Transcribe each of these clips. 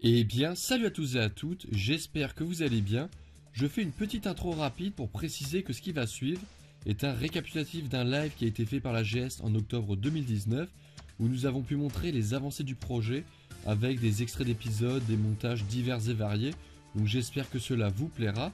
Eh bien, salut à tous et à toutes, j'espère que vous allez bien. Je fais une petite intro rapide pour préciser que ce qui va suivre est un récapitulatif d'un live qui a été fait par la GS en octobre 2019, où nous avons pu montrer les avancées du projet avec des extraits d'épisodes, des montages divers et variés, donc j'espère que cela vous plaira.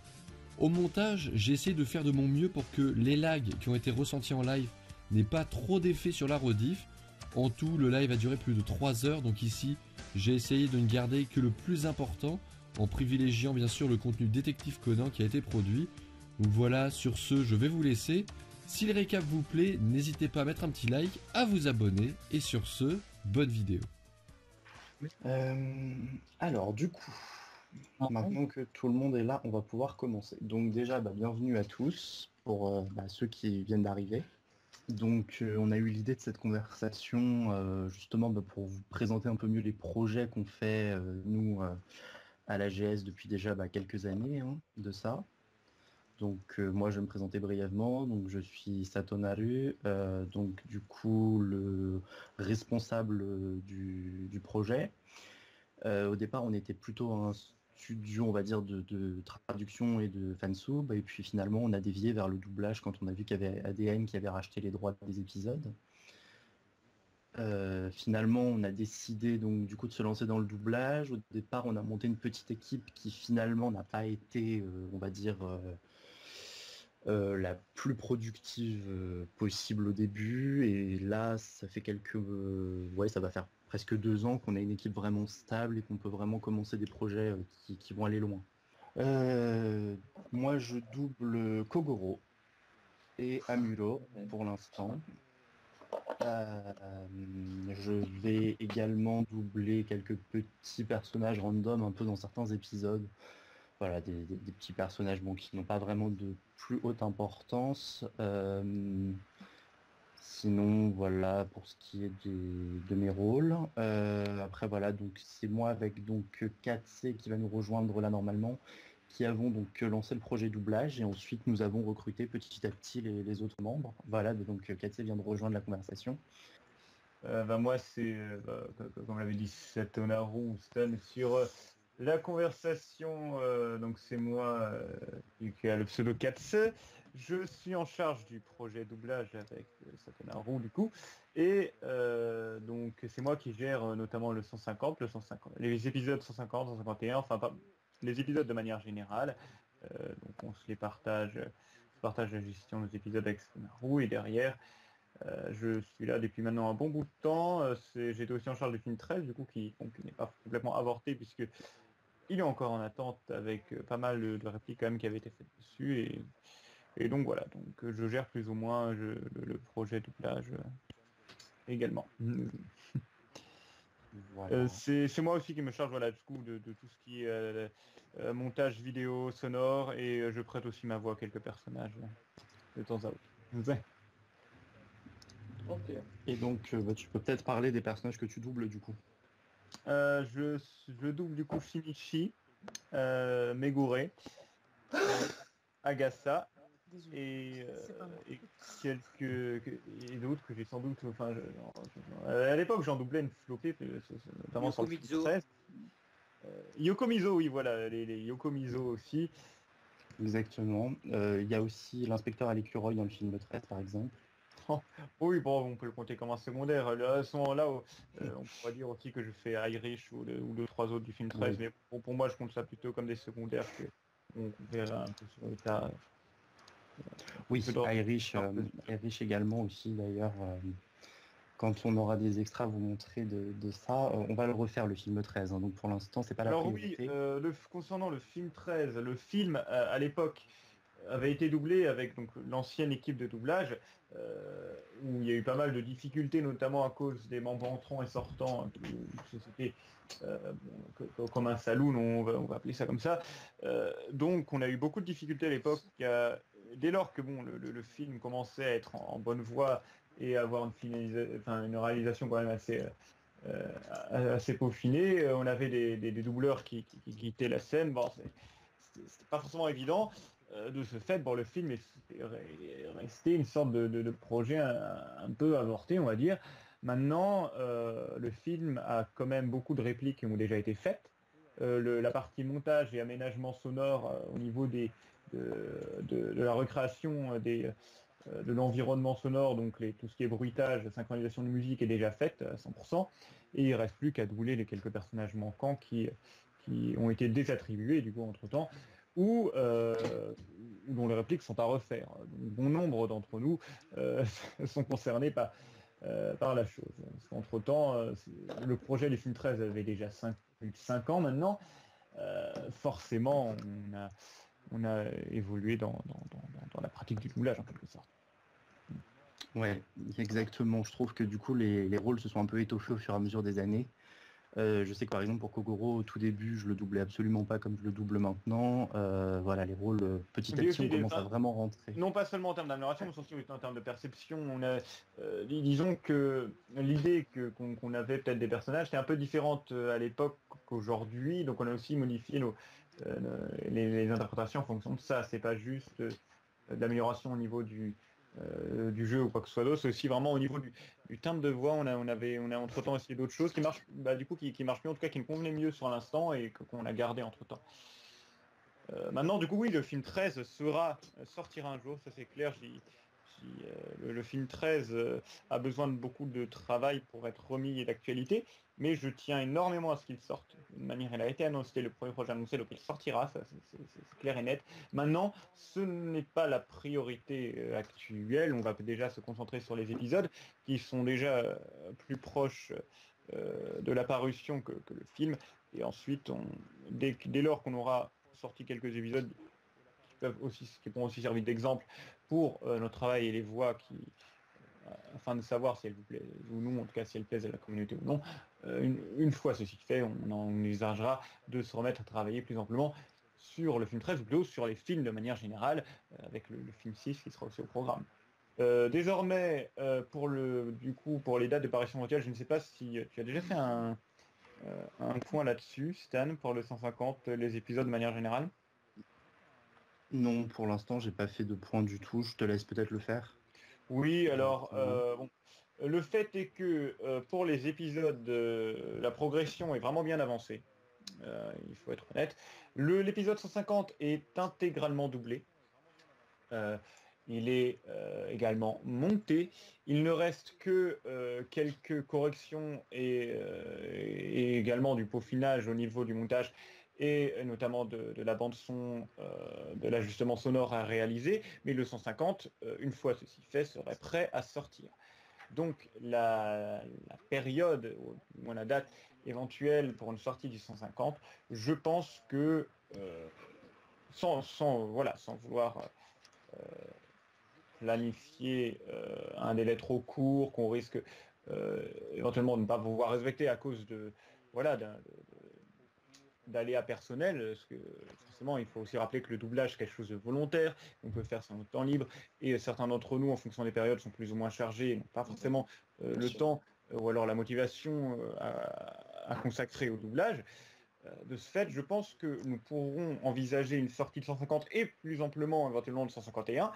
Au montage, j'ai essayé de faire de mon mieux pour que les lags qui ont été ressentis en live n'aient pas trop d'effet sur la rediff. En tout, le live a duré plus de 3 heures, donc ici, j'ai essayé de ne garder que le plus important, en privilégiant bien sûr le contenu Détective Conan qui a été produit. Donc voilà, sur ce, je vais vous laisser. Si le récap vous plaît, n'hésitez pas à mettre un petit like, à vous abonner, et sur ce, bonne vidéo. Alors du coup, maintenant que tout le monde est là, on va pouvoir commencer. Donc déjà, bienvenue à tous pour ceux qui viennent d'arriver. Donc on a eu l'idée de cette conversation justement pour vous présenter un peu mieux les projets qu'on fait nous à la GS depuis déjà quelques années de ça. Donc moi je vais me présenter brièvement. Donc je suis Satonaru, donc du coup le responsable du projet. Au départ, on était plutôt un studio, on va dire, de traduction et de fansub. Et puis finalement, on a dévié vers le doublage quand on a vu qu'il y avait ADN qui avait racheté les droits des épisodes. Finalement, on a décidé donc du coup de se lancer dans le doublage. Au départ, on a monté une petite équipe qui finalement n'a pas été, on va dire, la plus productive possible au début. Et là, ça fait ouais, ça va faire presque 2 ans qu'on a une équipe vraiment stable et qu'on peut vraiment commencer des projets qui vont aller loin. Moi, je double Kogoro et Amuro pour l'instant. Je vais également doubler quelques petits personnages random un peu dans certains épisodes. Voilà, des petits personnages qui n'ont pas vraiment de plus haute importance. Sinon, voilà pour ce qui est de mes rôles. Après, voilà, donc c'est moi avec donc 4C qui va nous rejoindre là normalement, qui avons donc lancé le projet doublage et ensuite nous avons recruté petit à petit les autres membres. Voilà, donc 4C vient de rejoindre la conversation. Moi, c'est, comme l'avait dit Satonaru Stan, sur la conversation, donc c'est moi qui a le pseudo Katse. Je suis en charge du projet doublage avec Satonaru, du coup. Et donc, c'est moi qui gère notamment le 150, les épisodes 150, 151, enfin, pas les épisodes de manière générale. Donc, on se les partage, je partage la gestion des épisodes avec Satonaru et derrière. Je suis là depuis maintenant un bon bout de temps. J'étais aussi en charge du film 13, du coup, qui n'est pas complètement avorté, puisque il est encore en attente avec pas mal de répliques quand même qui avaient été faites dessus. Et donc voilà, donc je gère plus ou moins le projet doublage également. Voilà. C'est moi aussi qui me charge voilà, du coup, de tout ce qui est montage vidéo, sonore, et je prête aussi ma voix à quelques personnages de temps à autre. Ok. Et donc, tu peux peut-être parler des personnages que tu doubles du coup. Je double du coup Shinichi, Megure, Agasa et d'autres que j'ai sans doute. Enfin, à l'époque, j'en doublais une flopée, notamment sur le film 13. Yokomizo, oui, voilà, les Yokomizo aussi. Exactement. Il y a aussi l'inspecteur à l'écureuil dans le film 13, par exemple. Oui, bon, on peut le compter comme un secondaire. À ce moment-là, on pourrait dire aussi que je fais Irish ou deux, trois autres du film 13, Oui. mais pour moi, je compte ça plutôt comme des secondaires que on verra un peu sur le tas. Oui, Irish également aussi d'ailleurs. Quand on aura des extras à vous montrer de ça, on va le refaire le film 13. Donc pour l'instant, c'est pas la Alors oui, priorité. concernant le film 13, le film à l'époque avait été doublé avec donc l'ancienne équipe de doublage, où il y a eu pas mal de difficultés, notamment à cause des membres entrants et sortants, c'était comme un saloon, on va appeler ça comme ça. Donc on a eu beaucoup de difficultés à l'époque. Dès lors que le film commençait à être en bonne voie et avoir une réalisation quand même assez peaufiné. On avait des doubleurs qui quittaient la scène. Bon, c'était pas forcément évident. De ce fait, bon, le film est resté une sorte de projet un peu avorté, on va dire. Maintenant, le film a quand même beaucoup de répliques qui ont déjà été faites. la partie montage et aménagement sonore au niveau de la recréation de l'environnement sonore, donc tout ce qui est bruitage, synchronisation de musique est déjà faite à 100%, et il reste plus qu'à doubler les quelques personnages manquants qui ont été désattribués du coup entre-temps, ou dont les répliques sont à refaire. Donc, bon nombre d'entre nous sont concernés par la chose. Parce qu'entre-temps, le projet du film 13 avait déjà plus de 5 ans maintenant. Forcément, on a évolué dans la pratique du doublage en quelque sorte. Ouais, exactement. Je trouve que du coup, les rôles se sont un peu étoffés au fur et à mesure des années. Je sais que par exemple pour Kogoro, au tout début, je le doublais absolument pas comme je le double maintenant. Voilà, les rôles, petit à petit, on commence à vraiment rentrer. Non pas seulement en termes d'amélioration, mais aussi en termes de perception. Disons que l'idée qu'on avait peut-être des personnages était un peu différente à l'époque qu'aujourd'hui. Donc on a aussi modifié les interprétations en fonction de ça. C'est pas juste de l'amélioration au niveau du jeu ou quoi que ce soit d'autre, c'est aussi vraiment au niveau du timbre de voix. On a entre-temps essayé d'autres choses qui marchent, du coup qui marchent mieux, en tout cas qui me convenaient mieux sur l'instant et qu'on a gardé entre-temps. Maintenant, du coup, oui, le film 13 sortira un jour, ça c'est clair. Le film 13 a besoin de beaucoup de travail pour être remis d'actualité, mais je tiens énormément à ce qu'il sorte. De manière, il a été annoncé, le premier projet annoncé, donc il sortira, ça c'est clair et net. Maintenant, ce n'est pas la priorité actuelle, on va déjà se concentrer sur les épisodes qui sont déjà plus proches de la parution que le film, et ensuite, dès lors qu'on aura sorti quelques épisodes qui pourront aussi servir d'exemple pour notre travail et les voix afin de savoir si elles vous plaisent ou non, en tout cas si elles plaisent à la communauté ou non. Une fois ceci fait, on envisagera de se remettre à travailler plus amplement sur le film 13 ou plutôt sur les films de manière générale, avec le film 6 qui sera aussi au programme. Désormais, pour les dates de parution mondiale, je ne sais pas si tu as déjà fait un point là-dessus, Stan, pour le 150, les épisodes de manière générale. Non, pour l'instant, j'ai pas fait de point du tout. Je te laisse peut-être le faire. Oui, alors, le fait est que pour les épisodes, la progression est vraiment bien avancée. Il faut être honnête. L'épisode 150 est intégralement doublé. Il est également monté. Il ne reste que quelques corrections et également du peaufinage au niveau du montage et notamment de la bande-son, de l'ajustement sonore à réaliser. Mais le 150, une fois ceci fait, serait prêt à sortir. Donc la période ou la date éventuelle pour une sortie du 150, je pense que sans vouloir planifier un délai trop court qu'on risque éventuellement de ne pas pouvoir respecter à cause d'aléas personnels, parce que forcément il faut aussi rappeler que le doublage est quelque chose de volontaire, on peut faire sur notre temps libre, et certains d'entre nous en fonction des périodes sont plus ou moins chargés, n'ont pas forcément le temps ou alors la motivation à consacrer au doublage. De ce fait, je pense que nous pourrons envisager une sortie de 150 et plus amplement éventuellement de 151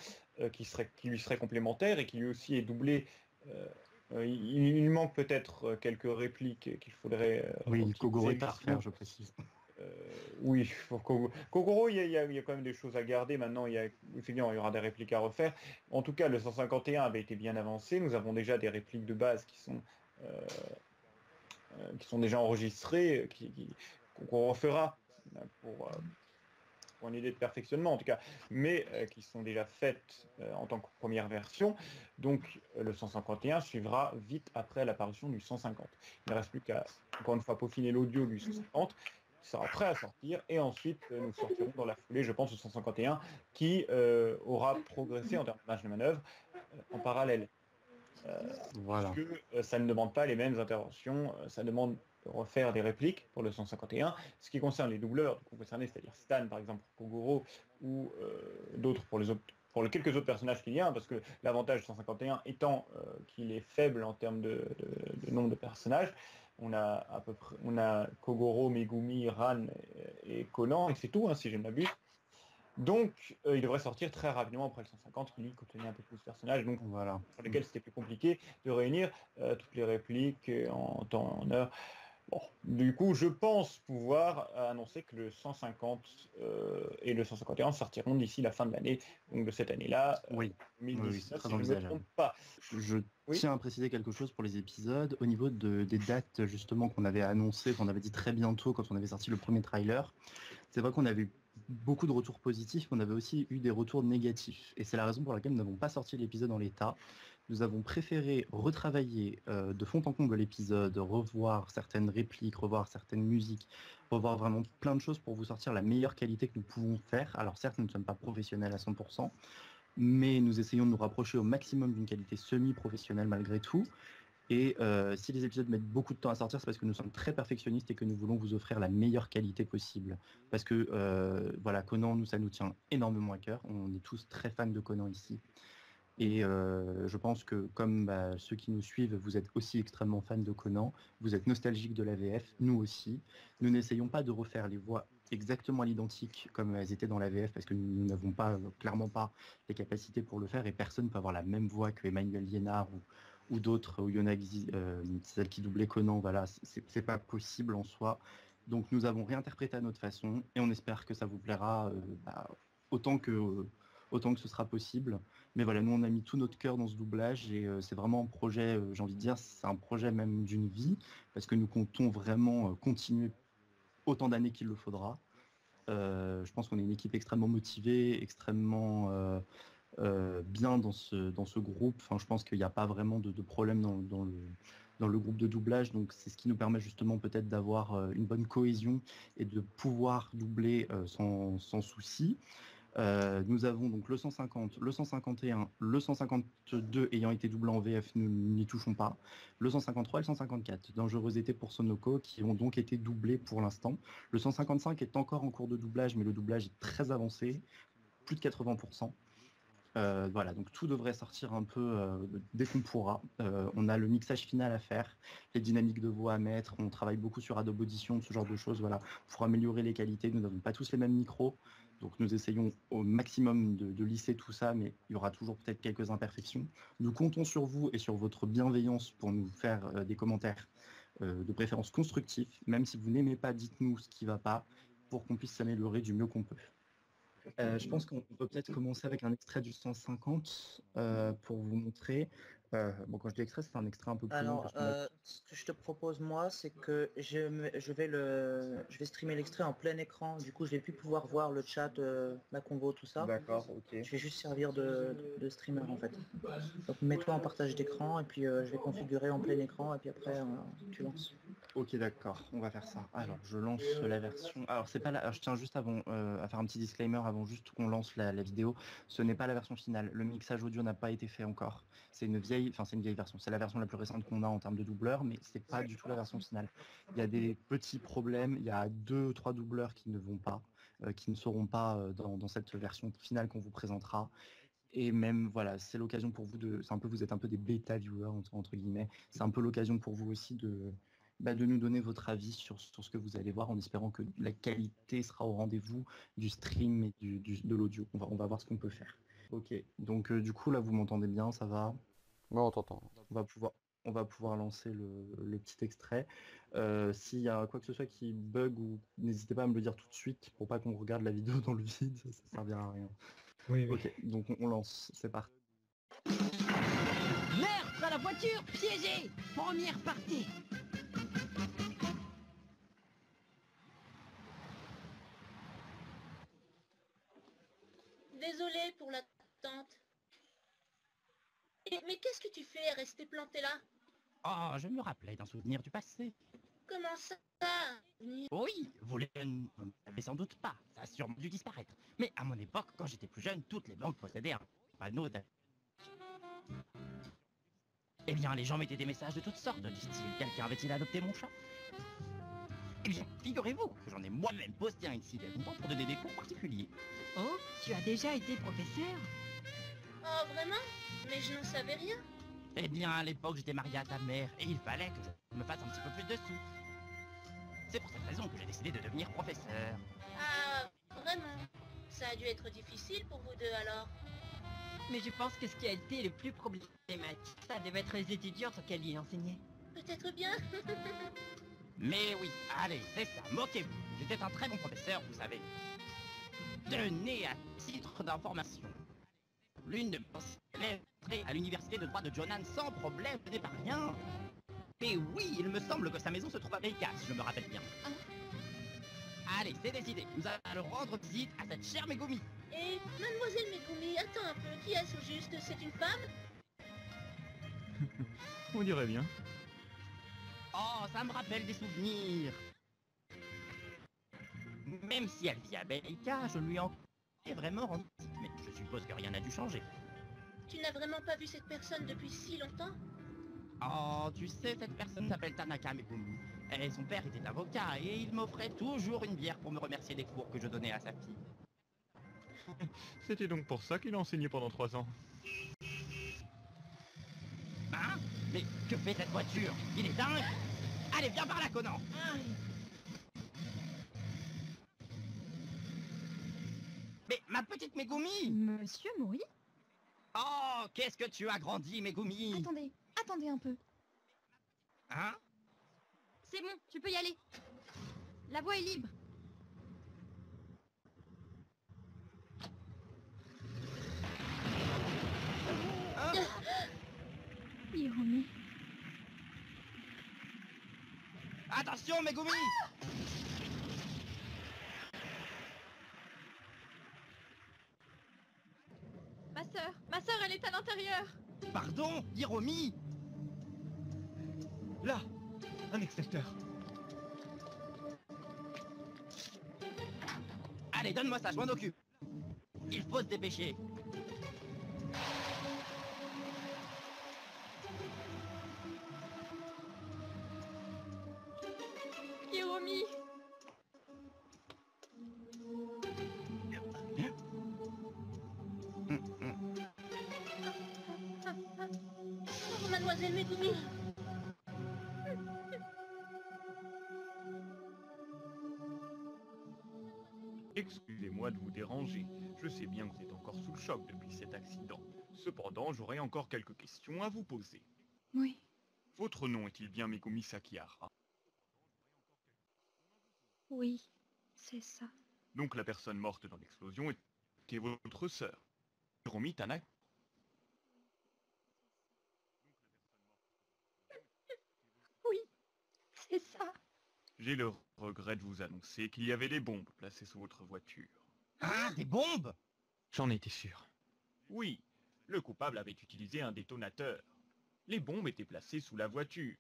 qui lui serait complémentaire et qui lui aussi est doublé. Il manque peut-être quelques répliques qu'il faudrait oui, Kogoro est à refaire, je précise. Oui, pour Kogoro, il y a quand même des choses à garder. Maintenant, effectivement, il y aura des répliques à refaire. En tout cas, le 151 avait été bien avancé. Nous avons déjà des répliques de base qui sont déjà enregistrées, qu'on refera pour une idée de perfectionnement en tout cas, mais qui sont déjà faites en tant que première version. Donc le 151 suivra vite après l'apparition du 150. Il ne reste plus qu'à, encore une fois, peaufiner l'audio du 150, qui sera prêt à sortir, et ensuite nous sortirons dans la foulée, je pense, au 151, qui aura progressé en termes de marge de manœuvre en parallèle. Voilà. Parce que ça ne demande pas les mêmes interventions, ça demande de refaire des répliques pour le 151. Ce qui concerne les doubleurs concernés, c'est-à-dire Stan par exemple pour Kogoro ou d'autres pour les quelques autres personnages qu'il y a, parce que l'avantage du 151 étant qu'il est faible en termes de nombre de personnages. On a Kogoro, Megumi, Ran et Conan, et c'est tout, si je ne m'abuse. Donc, il devrait sortir très rapidement après le 150, qui lui contenait un peu plus de personnages, donc voilà. Sur lesquels c'était plus compliqué de réunir toutes les répliques en temps et en heure. Bon, du coup, je pense pouvoir annoncer que le 150 et le 151 sortiront d'ici la fin de l'année, donc de cette année-là, Oui, oui, c'est 2019, très si je ne me envisageable. trompe pas. Je Oui. tiens à préciser quelque chose pour les épisodes. Au niveau des dates justement qu'on avait annoncées, qu'on avait dit très bientôt quand on avait sorti le premier trailer, c'est vrai qu'on avait eu beaucoup de retours positifs, mais on avait aussi eu des retours négatifs. Et c'est la raison pour laquelle nous n'avons pas sorti l'épisode en l'état. Nous avons préféré retravailler de fond en comble l'épisode, revoir certaines répliques, revoir certaines musiques, revoir vraiment plein de choses pour vous sortir la meilleure qualité que nous pouvons faire. Alors certes, nous ne sommes pas professionnels à 100%, mais nous essayons de nous rapprocher au maximum d'une qualité semi-professionnelle malgré tout. Et si les épisodes mettent beaucoup de temps à sortir, c'est parce que nous sommes très perfectionnistes et que nous voulons vous offrir la meilleure qualité possible. Parce que voilà, Conan, nous, ça nous tient énormément à cœur. On est tous très fans de Conan ici. Et je pense que comme ceux qui nous suivent, vous êtes aussi extrêmement fans de Conan, vous êtes nostalgiques de la VF, nous aussi. Nous n'essayons pas de refaire les voix exactement à l'identique comme elles étaient dans la VF parce que nous n'avons pas, clairement pas les capacités pour le faire et personne ne peut avoir la même voix que Emmanuel Liénard ou d'autres, ou Yonagzi, celle qui doublait Conan, voilà, c'est pas possible en soi. Donc nous avons réinterprété à notre façon et on espère que ça vous plaira autant autant que ce sera possible. Mais voilà, nous on a mis tout notre cœur dans ce doublage et c'est vraiment un projet, j'ai envie de dire, c'est un projet même d'une vie parce que nous comptons vraiment continuer autant d'années qu'il le faudra. Je pense qu'on est une équipe extrêmement motivée, extrêmement bien dans ce groupe. Enfin, je pense qu'il n'y a pas vraiment de problème dans le groupe de doublage. Donc, c'est ce qui nous permet justement peut-être d'avoir une bonne cohésion et de pouvoir doubler sans souci. Nous avons donc le 150, le 151, le 152 ayant été doublé en VF, nous n'y touchons pas. Le 153 et le 154, Dangerosité pour Sonoko, qui ont donc été doublés pour l'instant. Le 155 est encore en cours de doublage, mais le doublage est très avancé, plus de 80%. Voilà, donc tout devrait sortir un peu dès qu'on pourra. On a le mixage final à faire, les dynamiques de voix à mettre, on travaille beaucoup sur Adobe Audition, ce genre de choses, voilà, pour améliorer les qualités. Nous n'avons pas tous les mêmes micros, donc nous essayons au maximum de lisser tout ça, mais il y aura toujours peut-être quelques imperfections. Nous comptons sur vous et sur votre bienveillance pour nous faire des commentaires de préférence constructifs. Même si vous n'aimez pas, dites-nous ce qui ne va pas pour qu'on puisse s'améliorer du mieux qu'on peut. Je pense qu'on peut peut-être commencer avec un extrait du 150 pour vous montrer. Bon, quand je dis extrait, c'est un extrait un peu plus long. Alors, ce que je te propose moi, c'est que je vais streamer l'extrait en plein écran. Du coup, je vais plus pouvoir voir le chat, la convo, tout ça. D'accord, ok. Je vais juste servir de streamer en fait. Donc, mets-toi en partage d'écran et puis je vais configurer en plein écran et puis après tu lances. Ok, d'accord, on va faire ça. Alors, je lance la version. Alors, c'est pas la. Alors, je tiens juste avant à faire un petit disclaimer avant juste qu'on lance la vidéo. Ce n'est pas la version finale. Le mixage audio n'a pas été fait encore. C'est une vieille version. C'est la version la plus récente qu'on a en termes de doubleur, mais c'est pas du tout la version finale. Il y a des petits problèmes. Il y a 2 ou 3 doubleurs qui ne vont pas, qui ne seront pas dans cette version finale qu'on vous présentera. Et même, voilà, c'est l'occasion pour vous vous êtes un peu des bêta viewers, entre guillemets. C'est un peu l'occasion pour vous aussi de nous donner votre avis sur ce que vous allez voir en espérant que la qualité sera au rendez-vous du stream et de l'audio. On va voir ce qu'on peut faire. Ok, donc du coup, là, vous m'entendez bien, ça va? Moi, on t'entend. On va pouvoir lancer le petit extrait. S'il y a quoi que ce soit qui bug, ou n'hésitez pas à me le dire tout de suite pour pas qu'on regarde la vidéo dans le vide, ça servira à rien. Oui, oui. Ok, donc on lance, c'est parti. Meurtre à la voiture piégée. Première partie. Désolée pour l'attente. Mais qu'est-ce que tu fais rester planté là? Oh, je me rappelais d'un souvenir du passé. Comment ça? Oui, vous ne savez sans doute pas, ça a sûrement dû disparaître. Mais à mon époque, quand j'étais plus jeune, toutes les banques possédaient un panneau de... Eh bien, les gens mettaient des messages de toutes sortes, du style « Quelqu'un avait-il adopté mon chat ?» Eh bien, figurez-vous que j'en ai moi-même posté un ici il y a longtemps pour donner des cours particuliers. Oh, tu as déjà été professeur? Oh, vraiment? Mais je n'en savais rien. Eh bien, à l'époque, j'étais marié à ta mère et il fallait que je me fasse un petit peu plus de sous. C'est pour cette raison que j'ai décidé de devenir professeur. Ah, vraiment? Ça a dû être difficile pour vous deux alors. Mais je pense que ce qui a été le plus problématique, ça devait être les étudiants auxquels il enseignait. Peut-être bien. Mais oui, allez, c'est ça, moquez-vous. J'étais un très bon professeur, vous savez. Tenez à titre d'information. L'une de mes élèves est entrée à l'université de droit de Jonan sans problème, ce n'est pas rien. Et oui, il me semble que sa maison se trouve à Belka, si je me rappelle bien. Allez, c'est décidé, nous allons rendre visite à cette chère Megumi. Et mademoiselle Megumi, attends un peu, qui est-ce au juste? C'est une femme? On dirait bien. Oh, ça me rappelle des souvenirs. Même si elle vit à Belka, je lui en ai vraiment rendu visite, mais je suppose que rien n'a dû changer. Tu n'as vraiment pas vu cette personne depuis si longtemps? Oh, tu sais, cette personne s'appelle Tanaka Megumi. Et son père était avocat et il m'offrait toujours une bière pour me remercier des cours que je donnais à sa fille. C'était donc pour ça qu'il a enseigné pendant 3 ans. Hein? Mais que fait cette voiture? Il est dingue! Allez, viens par là, Conan! Mais ma petite Megumi! Monsieur Mori? Oh, qu'est-ce que tu as grandi, Megumi! Attendez un peu. Hein? C'est bon, tu peux y aller. La voie est libre. Hiromi. Attention, Megumi! Ma sœur, elle est à l'intérieur. Pardon, Hiromi! Là, un extincteur. Allez, donne-moi ça, je m'en occupe. Il faut se dépêcher. Hiromi. Oh, mademoiselle Megumi! Excusez-moi de vous déranger. Je sais bien que vous êtes encore sous le choc depuis cet accident. Cependant, j'aurais encore quelques questions à vous poser. Oui. Votre nom est-il bien Megumi Sakihara? Oui, c'est ça. Donc la personne morte dans l'explosion était votre sœur, Hiromi Tanaka. Oui, c'est ça. J'ai le regret de vous annoncer qu'il y avait des bombes placées sous votre voiture. Hein? Des bombes? J'en étais sûr. Oui, le coupable avait utilisé un détonateur. Les bombes étaient placées sous la voiture.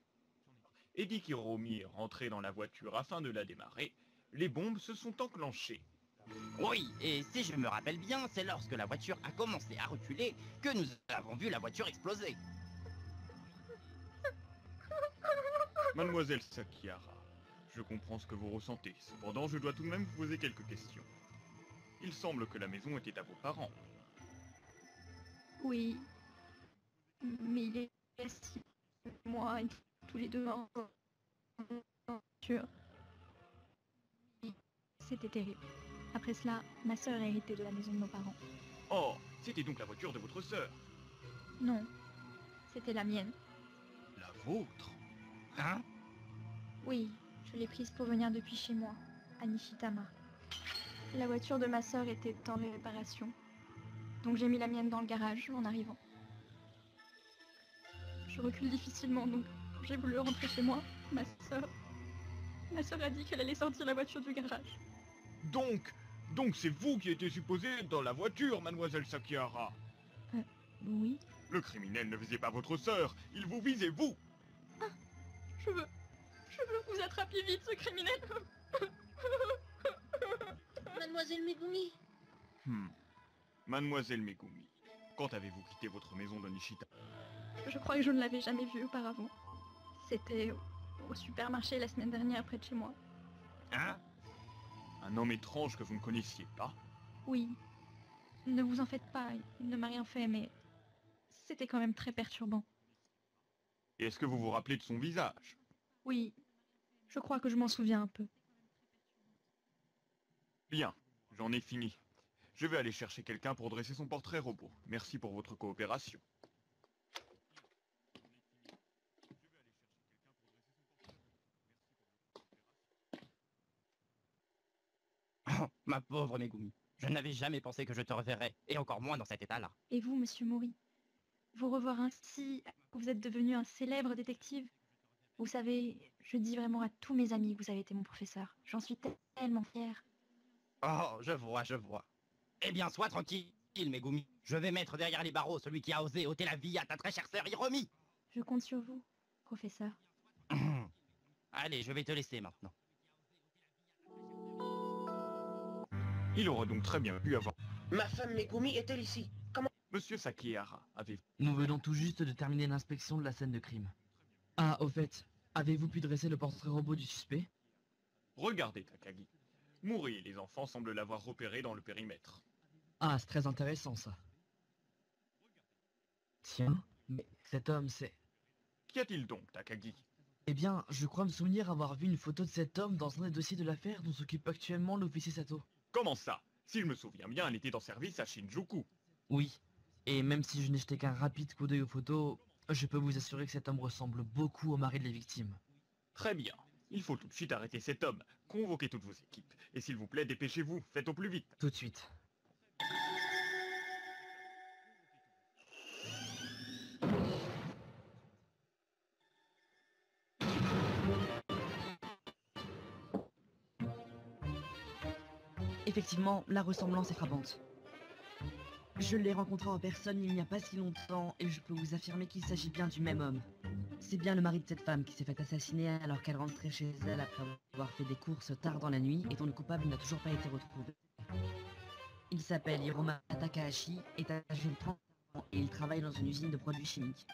Et dès qu'Hiromi est rentré dans la voiture afin de la démarrer, les bombes se sont enclenchées. Oui, et si je me rappelle bien, c'est lorsque la voiture a commencé à reculer que nous avons vu la voiture exploser. Mademoiselle Sakihara, je comprends ce que vous ressentez. Cependant, je dois tout de même vous poser quelques questions. Il semble que la maison était à vos parents. Oui. Mais il est assis. Moi et tous les deux en voiture. C'était terrible. Après cela, ma sœur a hérité de la maison de nos parents. Oh, c'était donc la voiture de votre sœur. Non, c'était la mienne. La vôtre? Hein? Oui, je l'ai prise pour venir depuis chez moi, à Nishitama. La voiture de ma sœur était en réparation. Donc j'ai mis la mienne dans le garage en arrivant. Je recule difficilement, donc j'ai voulu rentrer chez moi. Ma sœur a dit qu'elle allait sortir la voiture du garage. Donc c'est vous qui étiez supposé être dans la voiture, mademoiselle Sakihara. Oui. Le criminel ne visait pas votre sœur, il vous visait vous. Je veux que vous attrapiez vite ce criminel. Mademoiselle Megumi! Mademoiselle Megumi, quand avez-vous quitté votre maison de Nishita? Je crois que je ne l'avais jamais vu auparavant. C'était au supermarché la semaine dernière près de chez moi. Hein? Un homme étrange que vous ne connaissiez pas? Oui. Ne vous en faites pas, il ne m'a rien fait, mais c'était quand même très perturbant. Et est-ce que vous vous rappelez de son visage? Oui, je crois que je m'en souviens un peu. Bien, j'en ai fini. Je vais aller chercher quelqu'un pour dresser son portrait robot. Merci pour votre coopération. ma pauvre Megumi. Je n'avais jamais pensé que je te reverrais, et encore moins dans cet état-là. Et vous, monsieur Mori? Vous revoir ainsi, vous êtes devenu un célèbre détective. Vous savez, je dis vraiment à tous mes amis que vous avez été mon professeur. J'en suis tellement fière. Oh, je vois, je vois. Eh bien, sois tranquille, Megumi. Je vais mettre derrière les barreaux celui qui a osé ôter la vie à ta très chère sœur Hiromi. Je compte sur vous, professeur. Allez, je vais te laisser maintenant. Il aurait donc très bien pu avoir... Ma femme Megumi est-elle ici? Comment... Monsieur Sakihara, avez-vous... Nous venons tout juste de terminer l'inspection de la scène de crime. Ah, au fait, avez-vous pu dresser le portrait robot du suspect? Regardez, Takagi. Mori et les enfants semblent l'avoir repéré dans le périmètre. Ah, c'est très intéressant, ça. Tiens, mais cet homme, c'est... Qu'y a-t-il donc, Takagi? Eh bien, je crois me souvenir avoir vu une photo de cet homme dans un des dossiers de l'affaire dont s'occupe actuellement l'officier Sato. Comment ça? Si je me souviens bien, elle était en service à Shinjuku. Oui, et même si je n'ai jeté qu'un rapide coup d'œil aux photos, je peux vous assurer que cet homme ressemble beaucoup au mari de la victime. Très bien. Il faut tout de suite arrêter cet homme. Convoquez toutes vos équipes. Et s'il vous plaît, dépêchez-vous. Faites au plus vite. Tout de suite. Effectivement, la ressemblance est frappante. Je l'ai rencontré en personne il n'y a pas si longtemps et je peux vous affirmer qu'il s'agit bien du même homme. C'est bien le mari de cette femme qui s'est fait assassiner alors qu'elle rentrait chez elle après avoir fait des courses tard dans la nuit et dont le coupable n'a toujours pas été retrouvé. Il s'appelle Hiroma Takahashi, est âgé de 30 ans et il travaille dans une usine de produits chimiques.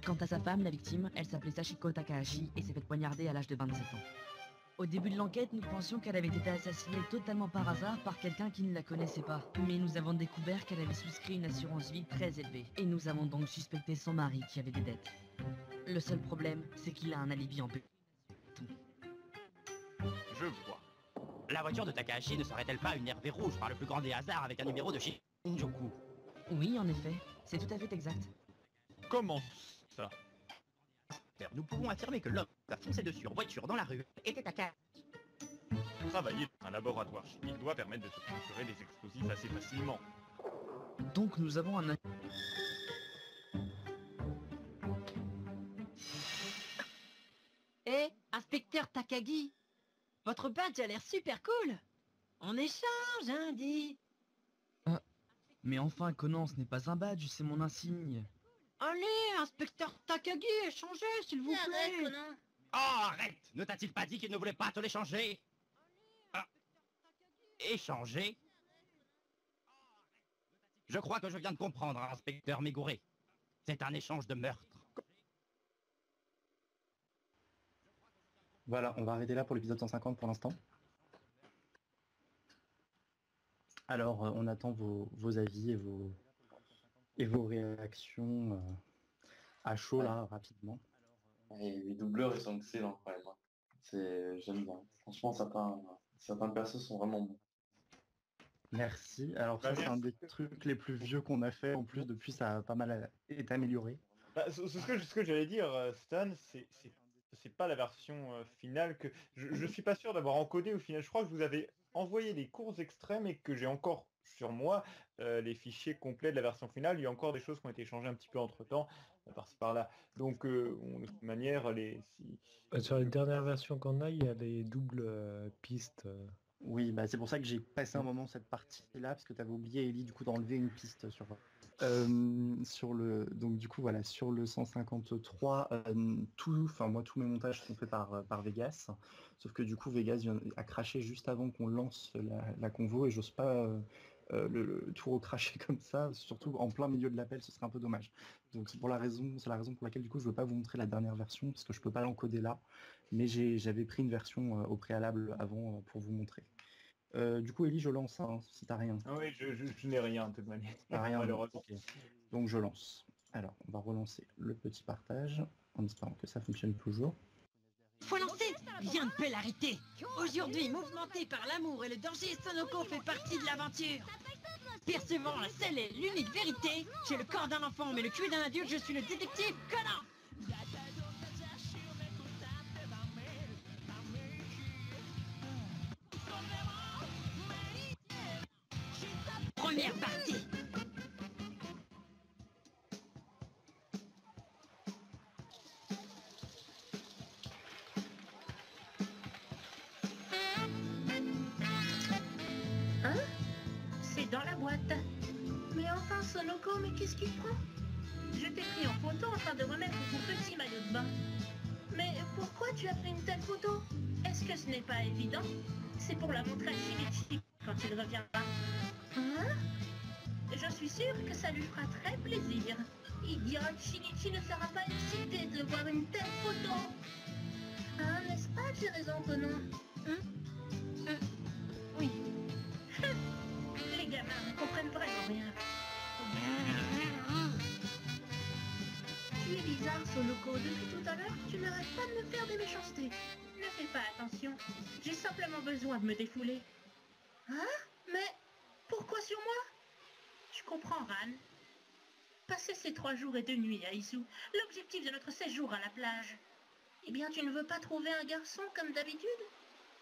Quant à sa femme, la victime, elle s'appelait Sachiko Takahashi et s'est fait poignarder à l'âge de 27 ans. Au début de l'enquête, nous pensions qu'elle avait été assassinée totalement par hasard par quelqu'un qui ne la connaissait pas. Mais nous avons découvert qu'elle avait souscrit une assurance vie très élevée. Et nous avons donc suspecté son mari qui avait des dettes. Le seul problème, c'est qu'il a un alibi en béton. Je vois. La voiture de Takahashi ne serait-elle pas une Hervé rouge par le plus grand des hasards avec un numéro de Shinjuku? Oui, en effet. C'est tout à fait exact. Comment ça? Nous pouvons affirmer que l'homme qui a foncé dessus en voiture dans la rue était Takahashi. Travailler dans un laboratoire chimique doit permettre de se procurer des explosifs assez facilement. Donc nous avons un... Hé, inspecteur Takagi, votre badge a l'air super cool. On échange, hein, dis. Mais enfin, Conan, ce n'est pas un badge, c'est mon insigne. Allez, inspecteur Takagi, échangez, s'il vous Arrête, plaît. Conan. Oh, arrête! Ne t'a-t-il pas dit qu'il ne voulait pas te l'échanger? Ah. Échanger? Je crois que je viens de comprendre, inspecteur Megure. C'est un échange de meurtre. Voilà, on va arrêter là pour l'épisode 150 pour l'instant. Alors, on attend vos avis et vos réactions à chaud, là, rapidement. Et les doubleurs, ils sont excellents quand même, hein. J'aime bien. Franchement, certains persos sont vraiment bons. Merci. Alors ça, c'est un des trucs les plus vieux qu'on a fait. En plus, depuis, ça a pas mal été amélioré. Bah, ce que j'allais dire, Stan, c'est pas la version finale que... Je suis pas sûr d'avoir encodé au final. Je crois que je vous avais envoyé les courts extrêmes et que j'ai encore sur moi les fichiers complets de la version finale. Il y a encore des choses qui ont été changées un petit peu entre-temps, par-ci par-là. Donc, de toute manière, sur les dernières versions qu'on a, il y a les doubles pistes. Oui, bah c'est pour ça que j'ai passé un moment cette partie-là, parce que tu avais oublié, Ellie, du coup, d'enlever une piste sur le... Donc du coup, voilà, sur le 153, moi, tous mes montages sont faits par Vegas, sauf que du coup, Vegas a craché juste avant qu'on lance la convo, et j'ose pas tout recracher comme ça, surtout en plein milieu de l'appel, ce serait un peu dommage. Donc c'est la raison pour laquelle, du coup, je veux pas vous montrer la dernière version, parce que je peux pas l'encoder là, mais j'avais pris une version au préalable avant pour vous montrer. Du coup, Ellie, je lance, hein, si t'as rien. Ah oui, je n'ai rien de toute manière. Rien, malheureusement. okay. Donc je lance. Alors, on va relancer le petit partage, en espérant que ça fonctionne toujours. Faut lancer. Bien de polarité. Aujourd'hui, mouvementé par l'amour et le danger, Sonoko fait partie de l'aventure. Percevant la seule et l'unique vérité, j'ai le corps d'un enfant mais le cul d'un adulte, je suis le détective Conan. Première partie. Hein? C'est dans la boîte. Mais enfin, Sonoko, mais qu'est-ce qu'il prend? Je t'ai pris en photo en train de remettre ton petit maillot de bain. Mais pourquoi tu as pris une telle photo? Est-ce que ce n'est pas évident? C'est pour la montrer à Shinichi quand il reviendra. Hein? Je suis sûre que ça lui fera très plaisir. Idiote, Shinichi ne sera pas excité de voir une telle photo. Hein, n'est-ce pas que j'ai raison, Konon? Oui. Les gamins ne comprennent vraiment rien. Tu es bizarre, Sonoko. Depuis tout à l'heure, tu n'arrêtes pas de me faire des méchancetés. Ne fais pas attention. J'ai simplement besoin de me défouler. Hein? Mais pourquoi sur moi? Tu comprends, Ran. Passer ces 3 jours et 2 nuits à Izu, l'objectif de notre séjour à la plage. Eh bien, tu ne veux pas trouver un garçon comme d'habitude?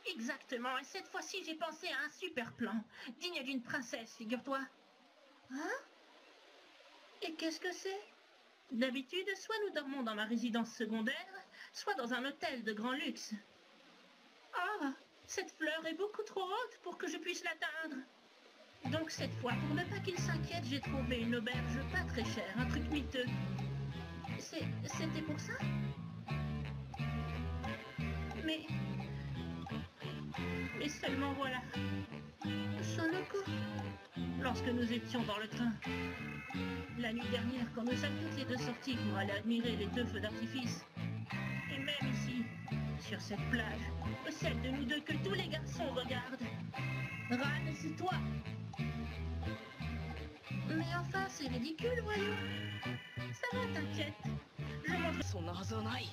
Exactement, et cette fois-ci, j'ai pensé à un super plan, digne d'une princesse, figure-toi. Hein? Et qu'est-ce que c'est? D'habitude, soit nous dormons dans ma résidence secondaire, soit dans un hôtel de grand luxe. Ah, cette fleur est beaucoup trop haute pour que je puisse l'atteindre. Donc cette fois, pour ne pas qu'il s'inquiète, j'ai trouvé une auberge pas très chère, un truc miteux. C'était pour ça? Mais seulement voilà. Sonoko. Lorsque nous étions dans le train, la nuit dernière, quand nous sommes toutes les deux sorties pour aller admirer les 2 feux d'artifice, et même ici, sur cette plage, celle de nous deux que tous les garçons regardent. Ran, c'est toi. Mais enfin, c'est ridicule, voyons. Ça va, t'inquiète. Je montre... そんなはずはない。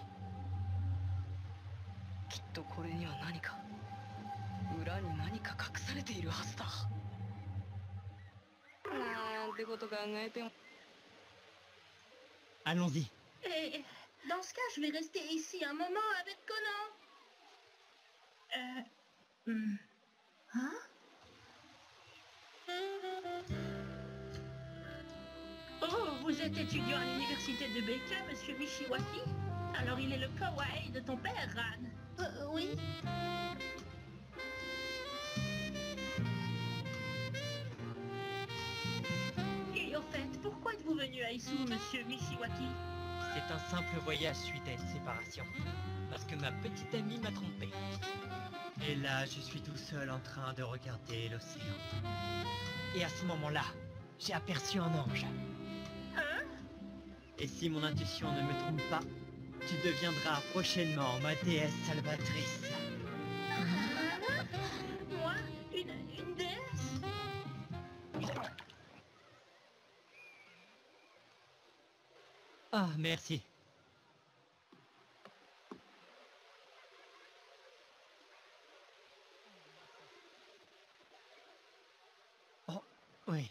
きっとこれには何か裏に何か隠されているはずだ。なんてこと考えても。 Allons-y. Et dans ce cas, je vais rester ici un moment avec Konan. Hein? Oh, vous êtes étudiant à l'université de Beka, monsieur Mishiwaki? Alors il est le kawaii de ton père, Ran? Oui. Et au fait, pourquoi êtes-vous venu à Izu, monsieur Mishiwaki? C'est un simple voyage suite à une séparation. Parce que ma petite amie m'a trompé. Et là, je suis tout seul en train de regarder l'océan. Et à ce moment-là, j'ai aperçu un ange. Hein? Et si mon intuition ne me trompe pas, tu deviendras prochainement ma déesse salvatrice. Moi? Une déesse? Ah, merci. Oh, oui.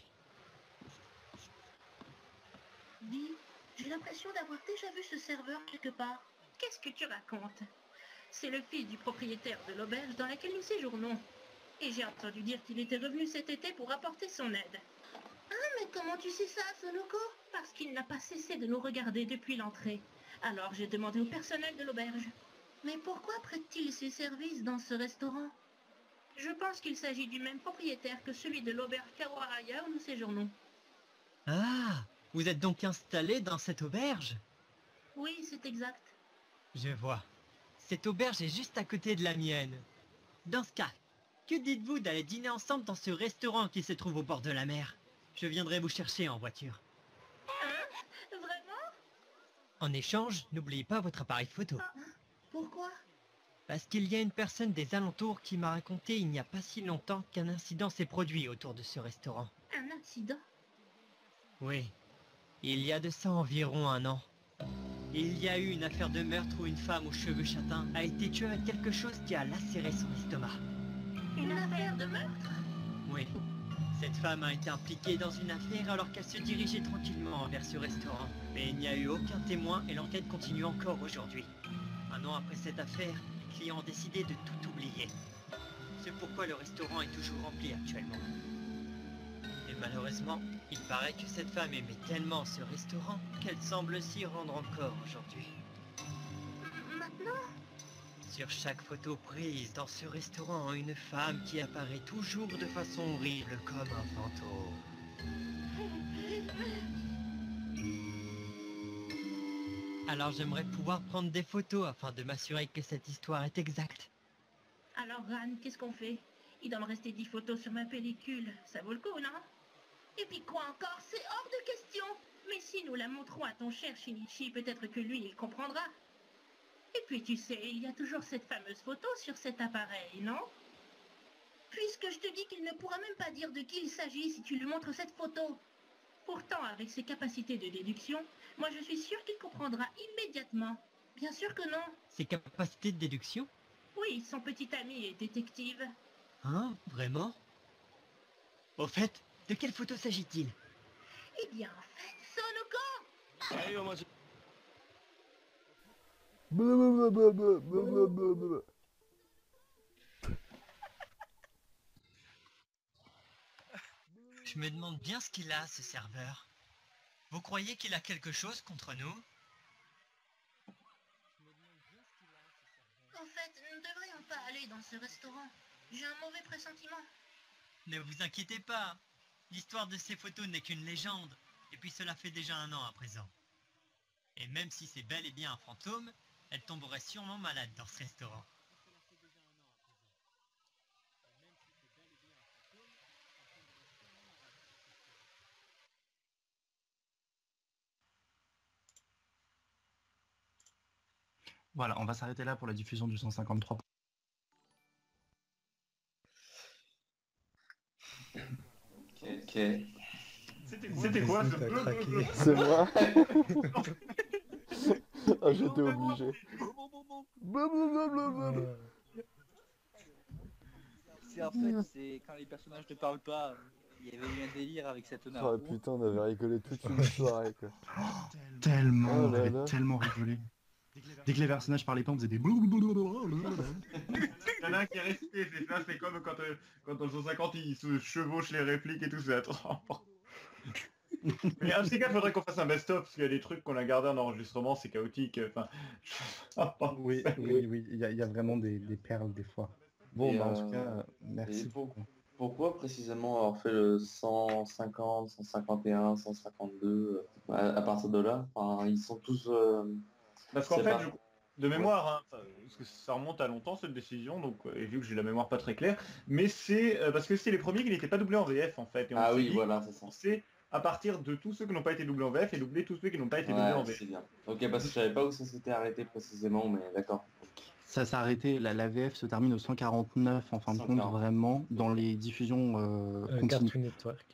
Dis, j'ai l'impression d'avoir déjà vu ce serveur quelque part. Qu'est-ce que tu racontes? C'est le fils du propriétaire de l'auberge dans laquelle nous séjournons. Et j'ai entendu dire qu'il était revenu cet été pour apporter son aide. Ah, mais comment tu sais ça, Sonoko? Parce qu'il n'a pas cessé de nous regarder depuis l'entrée. Alors j'ai demandé au personnel de l'auberge. Mais pourquoi prête-t-il ses services dans ce restaurant? Je pense qu'il s'agit du même propriétaire que celui de l'auberge Kawaraya où nous séjournons. Ah, vous êtes donc installé dans cette auberge? Oui, c'est exact. Je vois. Cette auberge est juste à côté de la mienne. Dans ce cas, que dites-vous d'aller dîner ensemble dans ce restaurant qui se trouve au bord de la mer? Je viendrai vous chercher en voiture. Hein? Vraiment? En échange, n'oubliez pas votre appareil photo. Ah, pourquoi? Parce qu'il y a une personne des alentours qui m'a raconté il n'y a pas si longtemps qu'un incident s'est produit autour de ce restaurant. Un accident? Oui. Il y a de ça environ 1 an. Il y a eu une affaire de meurtre où une femme aux cheveux châtains a été tuée avec quelque chose qui a lacéré son estomac. Une affaire de meurtre? Oui. Cette femme a été impliquée dans une affaire alors qu'elle se dirigeait tranquillement vers ce restaurant. Mais il n'y a eu aucun témoin et l'enquête continue encore aujourd'hui. 1 an après cette affaire, les clients ont décidé de tout oublier. C'est pourquoi le restaurant est toujours rempli actuellement. Et malheureusement, il paraît que cette femme aimait tellement ce restaurant qu'elle semble s'y rendre encore aujourd'hui. Maintenant? Sur chaque photo prise dans ce restaurant, une femme qui apparaît toujours de façon horrible comme un fantôme. Alors j'aimerais pouvoir prendre des photos afin de m'assurer que cette histoire est exacte. Alors Ran, qu'est-ce qu'on fait? Il doit me rester 10 photos sur ma pellicule. Ça vaut le coup, non? Et puis quoi encore? C'est hors de question. Mais si nous la montrons à ton cher Shinichi, peut-être que lui, il comprendra. Et puis tu sais, il y a toujours cette fameuse photo sur cet appareil, non? Puisque je te dis qu'il ne pourra même pas dire de qui il s'agit si tu lui montres cette photo. Pourtant, avec ses capacités de déduction, moi je suis sûre qu'il comprendra immédiatement. Bien sûr que non. Ses capacités de déduction? Oui, son petit ami est détective. Hein? Vraiment? Au fait, de quelle photo s'agit-il? Eh bien, en fait, Sonoko! Je me demande bien ce qu'il a, ce serveur. Vous croyez qu'il a quelque chose contre nous? En fait, nous ne devrions pas aller dans ce restaurant. J'ai un mauvais pressentiment. Ne vous inquiétez pas. L'histoire de ces photos n'est qu'une légende. Et puis cela fait déjà 1 an à présent. Et même si c'est bel et bien un fantôme, elle tomberait sûrement malade dans ce restaurant. Voilà, on va s'arrêter là pour la diffusion du 153. Ok. C'était quoi ce T'as craqué. C'est moi. Ah, j'étais obligé. C'est en fait, c'est quand les personnages ne parlent pas, il y avait eu un délire avec cette Oh Naruto. putain, on avait rigolé toute une soirée quoi. Tellement, Oh on là avait là. tellement rigolé. Dès que les personnages parlaient pas, on faisait des... Il y en a un qui est resté, c'est ça, c'est comme quand en 150 ils se chevauchent les répliques et tout, c'est atroce. Mais un de ces cas, faudrait qu'on fasse un best-of, parce qu'il y a des trucs qu'on a gardés en enregistrement, c'est chaotique, enfin... Oui, il y a vraiment des perles des fois. Bon, Et, bah, en tout cas, merci. Pourquoi précisément avoir fait le 150, 151, 152 à partir de là? Enfin, ils sont tous... Parce qu'en c'est fait, pas- de mémoire, hein, parce que ça remonte à longtemps cette décision, donc et vu que j'ai la mémoire pas très claire, mais c'est parce que c'est les premiers qui n'étaient pas doublés en VF en fait. Et on Ah s'est oui, dit, voilà, c'est ça. c'est à partir de tous ceux qui n'ont pas été doublés en VF et doubler tous ceux qui n'ont pas été doublés en Ouais, VF. c'est bien. Ok, parce que je savais pas où ça s'était arrêté précisément, mais d'accord. Ça s'est arrêté, la VF se termine au 149 en fin de compte, 140. vraiment, dans les diffusions continues. Cartoon Network.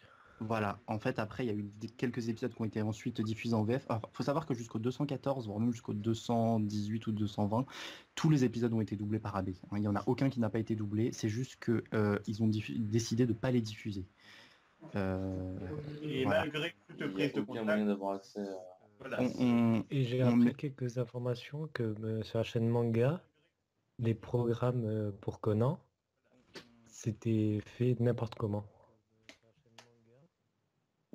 Voilà, en fait après il y a eu quelques épisodes qui ont été ensuite diffusés en VF. Alors, faut savoir que jusqu'au 214, voire même jusqu'au 218 ou 220, tous les épisodes ont été doublés par AB. Il n'y en a aucun qui n'a pas été doublé, c'est juste que ils ont décidé de ne pas les diffuser. Et Voilà. malgré toute Il n'y a prise de aucun contact, moyen d'avoir accès à... voilà. Et j'ai appris quelques informations que sur la chaîne Manga, les programmes pour Conan, c'était fait n'importe comment.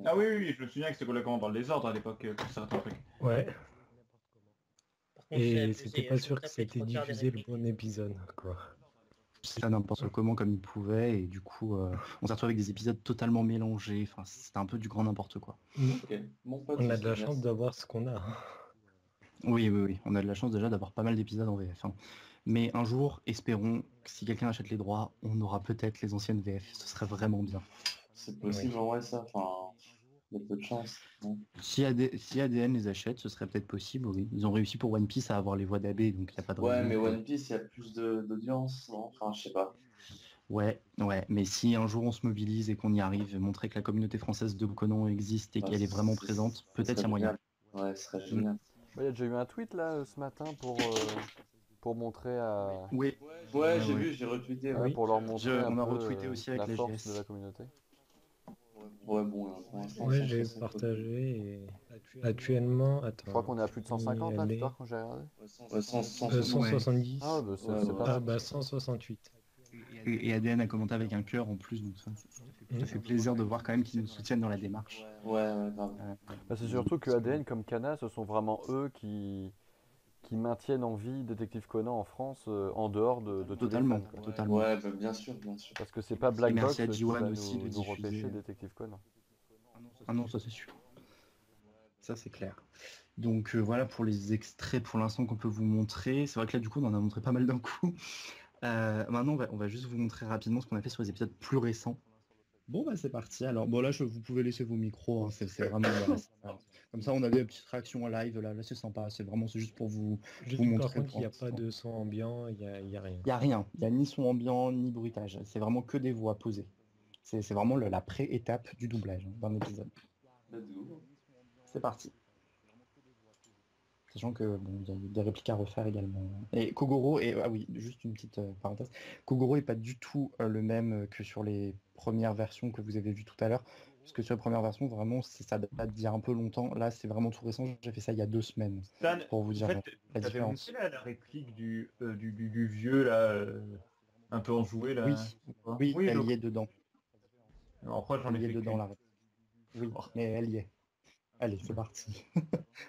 Ah oui, oui, je me souviens que c'était complètement dans le désordre à l'époque pour certains trucs. Ouais. Par contre, j'ai Et abusé, c'était je pas me sûr que tapais c'était 3 quarts des diffusé le répliques. bon épisode, quoi. Ça n'importe comment comme ils pouvaient et du coup on s'est retrouvé avec des épisodes totalement mélangés, enfin c'était un peu du grand n'importe quoi. Ok. Bon, pas de On a de la soucis, chance merci. d'avoir ce qu'on a. Oui, on a de la chance déjà d'avoir pas mal d'épisodes en VF. Mais un jour, espérons que si quelqu'un achète les droits, on aura peut-être les anciennes VF, ce serait vraiment bien. C'est possible en vrai ça, enfin... Il y a peu de chance. Non Si ADN les achète, ce serait peut-être possible, oui. Ils ont réussi pour One Piece à avoir les voix d'AB, donc il n'y a pas de ouais, raison. mais One Piece, il y a plus d'audience, non? Enfin, je sais pas. Ouais, mais si un jour on se mobilise et qu'on y arrive, montrer que la communauté française de Conan existe et Ouais, qu'elle est vraiment ce présente, serait peut-être il y a moyen. génial. Ouais, ce serait génial. Il y a déjà eu un tweet là ce matin pour montrer à... Oui. Ouais, j'ai vu, j'ai retweeté. Ouais, Oui. pour leur montrer un on a peu, retweeté aussi avec la la force GS. de la communauté. Ouais, bon, pour l'instant, Ouais, ça, j'ai c'est partagé et actuellement, attends. Je crois qu'on est à plus de 150 là elle tout est- à l'heure quand j'ai regardé. Ouais, 170. Ah bah c'est pas Ah mal. bah 168. Et ADN a commenté avec un cœur en plus, donc ça fait plaisir de voir quand même qu'ils nous soutiennent dans la démarche. Ouais, grave. Bah, c'est surtout que ADN comme Kana, ce sont vraiment eux qui maintiennent en vie Détective Conan en France en dehors de tous Totalement, les fans, quoi. totalement. Ouais, bah, bien sûr. Parce que c'est pas Black Et Box merci à qui G1 va aussi de nous diffuser. repêcher Détective Conan. Ah non, ça c'est sûr. Ça c'est clair. Donc voilà pour les extraits pour l'instant qu'on peut vous montrer. C'est vrai que là du coup on en a montré pas mal d'un coup. Maintenant on va juste vous montrer rapidement ce qu'on a fait sur les épisodes plus récents. Bon bah c'est parti. Alors bon là vous pouvez laisser vos micros, hein, c'est vraiment voilà, comme ça on a des petites réactions en live là c'est sympa, c'est juste pour vous montrer. Par contre, il n'y a pas de son ambiant, il y a rien. Il y a rien, il y a ni son ambiant ni bruitage, c'est vraiment que des voix posées. C'est vraiment la pré-étape du doublage d'un épisode. C'est parti. Sachant que bon, il y a des répliques à refaire également. Et Kogoro ah oui, juste une petite parenthèse. Kogoro est pas du tout le même que sur les premières versions que vous avez vues tout à l'heure. Parce que sur les premières versions, vraiment, ça date d'il y a un peu longtemps. Là, c'est vraiment tout récent. J'ai fait ça il y a 2 semaines. Stan, Pour vous dire en fait, la t'avais différence. montré la réplique du vieux là, un peu enjoué là. Oui, elle donc- y est dedans. Alors, après, j'en ai Elle y est fait dedans, qu'une. la réplique. Oui, mais elle y est. Allez, c'est parti.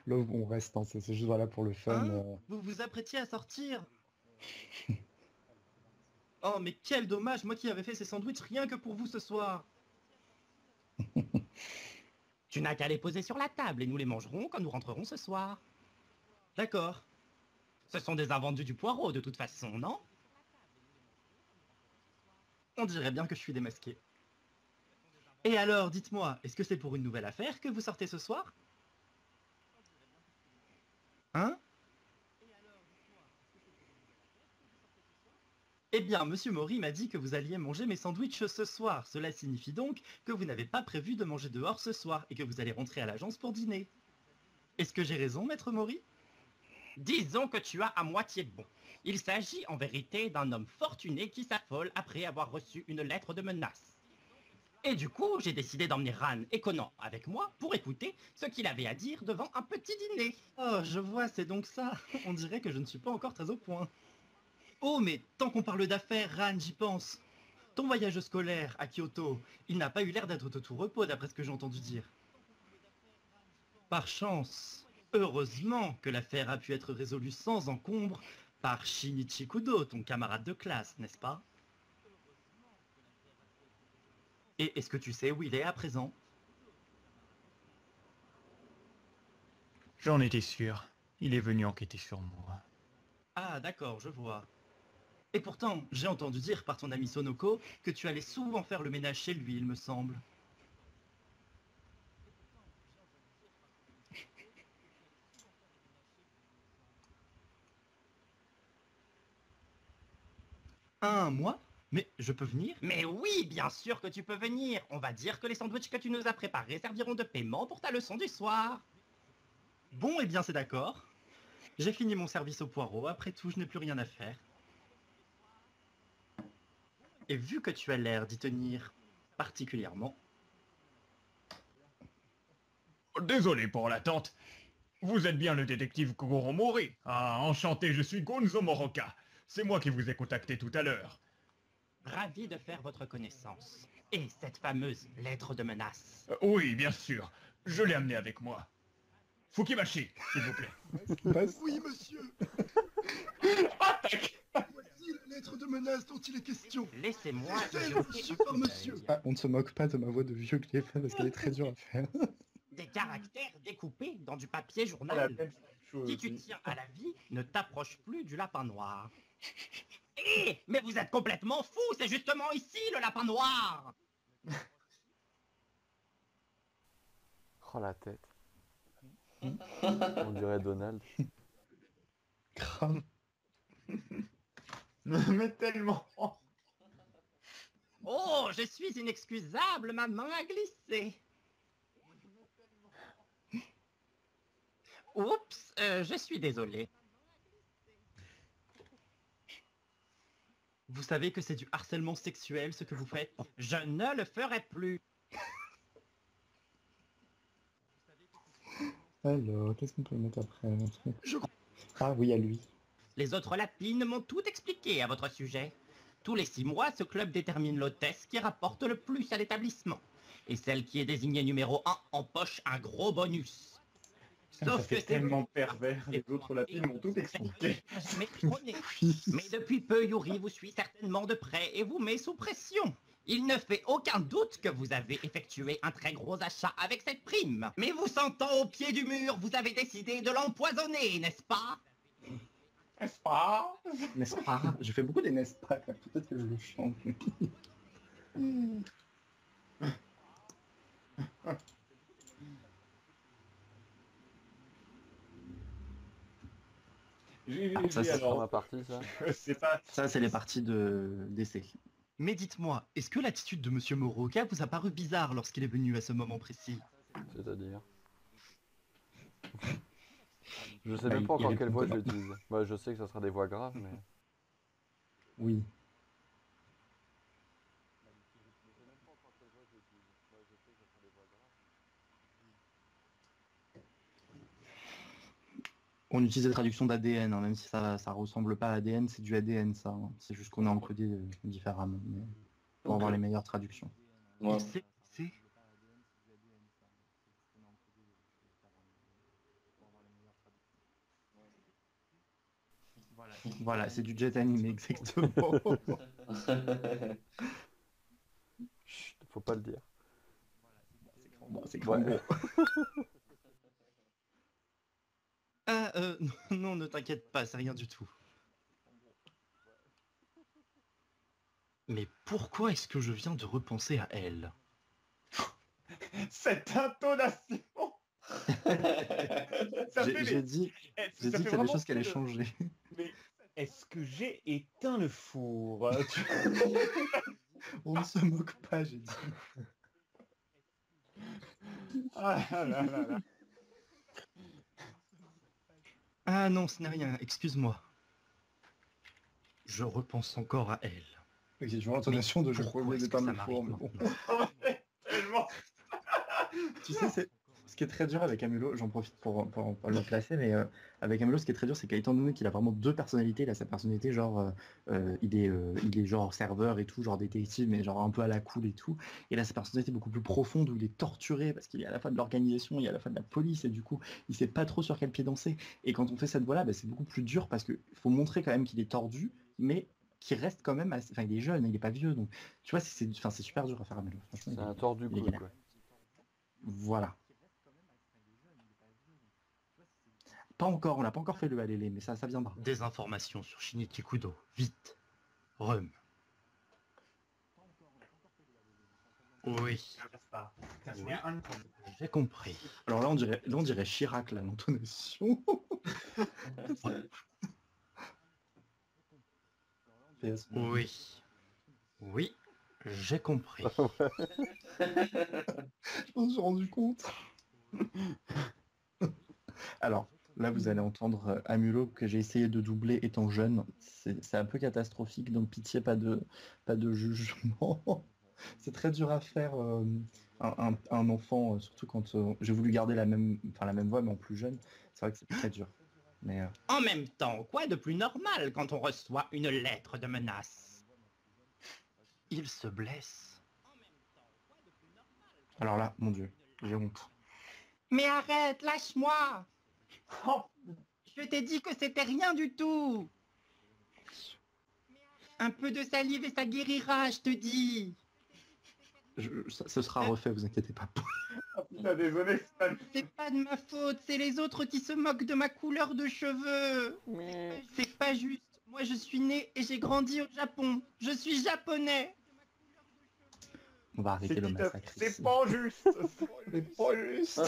Là où on reste, hein, c'est juste voilà pour le fun. Vous vous apprêtiez à sortir. Oh, mais quel dommage, moi qui avais fait ces sandwichs rien que pour vous ce soir. Tu n'as qu'à les poser sur la table et nous les mangerons quand nous rentrerons ce soir. D'accord. Ce sont des invendus du poireau de toute façon, non? On dirait bien que je suis démasqué. Et alors, dites-moi, est-ce que c'est pour une nouvelle affaire que vous sortez ce soir? Hein? Eh bien, Monsieur Mori m'a dit que vous alliez manger mes sandwichs ce soir. Cela signifie donc que vous n'avez pas prévu de manger dehors ce soir et que vous allez rentrer à l'agence pour dîner. Est-ce que j'ai raison, Maître Mori? Disons que tu as à moitié bon. Il s'agit en vérité d'un homme fortuné qui s'affole après avoir reçu une lettre de menace. Et du coup, j'ai décidé d'emmener Ran et Conan avec moi pour écouter ce qu'il avait à dire devant un petit dîner. Oh, je vois, c'est donc ça. On dirait que je ne suis pas encore très au point. Oh, mais tant qu'on parle d'affaires, Ran, j'y pense. Ton voyage scolaire à Kyoto, il n'a pas eu l'air d'être de tout repos d'après ce que j'ai entendu dire. Par chance, heureusement que l'affaire a pu être résolue sans encombre par Shinichi Kudo, ton camarade de classe, n'est-ce pas? Et est-ce que tu sais où il est à présent? J'en étais sûr. Il est venu enquêter sur moi. Ah, d'accord, je vois. Et pourtant, j'ai entendu dire par ton ami Sonoko que tu allais souvent faire le ménage chez lui, il me semble. Un mois? Mais je peux venir? Mais oui, bien sûr que tu peux venir. On va dire que les sandwichs que tu nous as préparés serviront de paiement pour ta leçon du soir. Bon, eh bien c'est d'accord. J'ai fini mon service au poireau, après tout, je n'ai plus rien à faire. Et vu que tu as l'air d'y tenir particulièrement... Désolé pour l'attente. Vous êtes bien le détective Kogoro Mori. Ah, enchanté, je suis Gonzo Moroka. C'est moi qui vous ai contacté tout à l'heure. Ravi de faire votre connaissance. Et cette fameuse lettre de menace. Oui, bien sûr. Je l'ai amené avec moi. Fukimashi, s'il vous plaît. Oui, monsieur. Voici la lettre de menace dont il est question. Laissez-moi C'est jeter reçu un par coup monsieur. d'œil. Ah, on ne se moque pas de ma voix de vieux que j'ai fait parce qu'elle est très dure à faire. Des caractères découpés dans du papier La journal. même chose Si tu aussi. tiens à la vie, ne t'approche plus du lapin noir. Hé, mais vous êtes complètement fou, c'est justement ici le lapin noir. Oh la tête. On dirait Donald. Grave. Mais tellement. Oh, je suis inexcusable, ma main a glissé. Oups, je suis désolé. Vous savez que c'est du harcèlement sexuel ce que vous faites? Je ne le ferai plus. Alors, qu'est-ce qu'on peut mettre après? Ah oui, à lui. Les autres lapines m'ont tout expliqué à votre sujet. Tous les 6 mois, ce club détermine l'hôtesse qui rapporte le plus à l'établissement. Et celle qui est désignée numéro 1 empoche un gros bonus. Sauf que c'est tellement pervers, les autres lapines m'ont tout expliqué. Mais depuis peu, Yuri vous suit certainement de près et vous met sous pression. Il ne fait aucun doute que vous avez effectué un très gros achat avec cette prime. Mais vous sentant au pied du mur, vous avez décidé de l'empoisonner, n'est-ce pas? N'est-ce pas? N'est-ce pas? Je fais beaucoup des n'est-ce pas, peut-être que je le chante. Ça, c'est alors ma partie, ça. Ça, c'est les parties d'essai. Mais dites-moi, est-ce que l'attitude de Monsieur Moroka vous a paru bizarre lorsqu'il est venu à ce moment précis? C'est-à-dire? Je sais même pas encore quelle voix j'utilise. Bah, je sais que ça sera des voix graves, mais... Oui. On utilise la traduction d'ADN, hein, même si ça ressemble pas à ADN, c'est du ADN ça. Hein. C'est juste qu'on a encodé différemment, mais pour avoir les meilleures traductions. Ouais. Voilà, c'est du jet animé, exactement. Chut, faut pas le dire. C'est Crambo. Ah, non, ne t'inquiète pas, c'est rien du tout. Mais pourquoi est-ce que je viens de repenser à elle? Cette intonation. J'ai dit qu'il y a des choses qui allaient changer. Mais est-ce que j'ai éteint le four? On ne se moque pas, j'ai dit. Ah là là là. Ah non, ce n'est rien, excuse-moi. Je repense encore à elle. Ok, je vois l'intonation de je reviens d'éteindre le four, mais bon. Tellement. Tu sais, ce qui est très dur avec Amulo, j'en profite pour le placer, mais avec Amulo, ce qui est très dur, c'est qu'étant donné qu'il a vraiment deux personnalités, il a sa personnalité genre, il est genre serveur et tout, genre détective, mais genre un peu à la cool et tout, et là sa personnalité beaucoup plus profonde où il est torturé parce qu'il est à la fois de l'organisation, il est à la fois de la police, et du coup, il sait pas trop sur quel pied danser, et quand on fait cette voix-là, bah, c'est beaucoup plus dur parce qu'il faut montrer quand même qu'il est tordu, mais qui reste quand même assez... Enfin, il est jeune, il est pas vieux, donc tu vois, c'est super dur à faire Amulo. C'est un tordu cool, quoi. Voilà. Pas encore, on n'a pas encore fait le Alélé, mais ça viendra. Des informations sur Shinichi Kudo, vite. Rhum. Oui. J'ai compris. Alors là, on dirait Chirac, là, l'intonation. Oui. Oui, j'ai compris. Je me suis rendu compte. Alors, là, vous allez entendre Amulo que j'ai essayé de doubler étant jeune. C'est un peu catastrophique, donc pitié, pas de jugement. C'est très dur à faire un enfant, surtout quand j'ai voulu garder la même voix, mais en plus jeune. C'est vrai que c'est très dur. Mais, En même temps, quoi de plus normal quand on reçoit une lettre de menace? Il se blesse. Alors là, mon Dieu, j'ai honte. Mais arrête, lâche-moi! Je t'ai dit que c'était rien du tout! Un peu de salive et ça guérira, je te dis! Ce sera refait, vous inquiétez pas. Ah putain, désolé, c'est pas de ma faute, c'est les autres qui se moquent de ma couleur de cheveux! C'est pas juste, moi je suis né et j'ai grandi au Japon, je suis japonais! On va arrêter le massacre. C'est pas juste! C'est pas juste!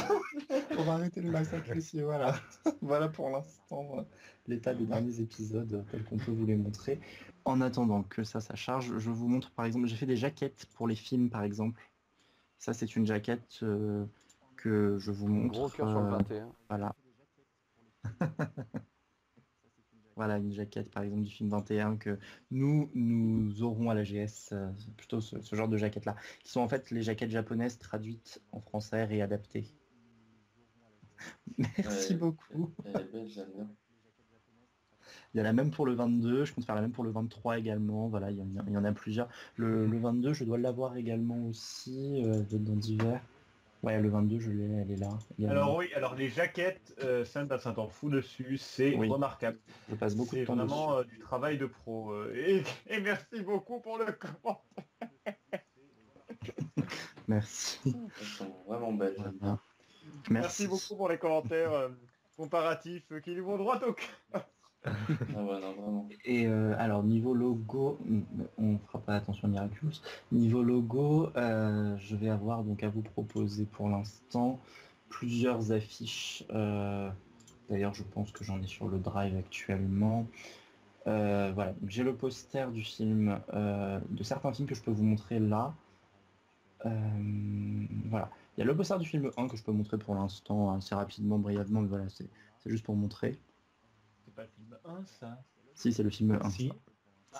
On va arrêter le massacre ici, voilà. Voilà pour l'instant l'état des derniers épisodes tels qu'on peut vous les montrer. En attendant que ça charge, je vous montre par exemple, j'ai fait des jaquettes pour les films par exemple. Ça c'est une jaquette que je vous montre. Gros cœur sur le 21. Voilà. Voilà une jaquette par exemple du film 21 que nous aurons à la GS, plutôt ce genre de jaquettes là, qui sont en fait les jaquettes japonaises traduites en français et adaptées. Merci beaucoup. Elle est belle, j'aime bien. Il y a la même pour le 22, je compte faire la même pour le 23 également, voilà, il y en a plusieurs. Le 22, je dois l'avoir également aussi, dans divers. Ouais, le 22, je l'ai, elle est là. également. Alors oui, alors les jaquettes, ça t'en fous dessus, c'est Oui. remarquable. Je passe beaucoup de C'est temps vraiment du travail de pro. Et merci beaucoup pour le commentaire. Merci. Ils sont vraiment belles. Voilà. Merci beaucoup pour les commentaires comparatifs qui lui vont droit au cœur. Ah ouais, non, vraiment. Et alors niveau logo, on fera pas attention à Miraculous. Niveau logo, je vais avoir donc à vous proposer pour l'instant plusieurs affiches. D'ailleurs, je pense que j'en ai sur le drive actuellement. Voilà, donc j'ai le poster du film, de certains films que je peux vous montrer là. Voilà, il y a le poster du film 1 que je peux montrer pour l'instant assez rapidement, brièvement, mais voilà, c'est juste pour montrer. C'est pas le film 1 ça. Si, c'est le film 1. Si.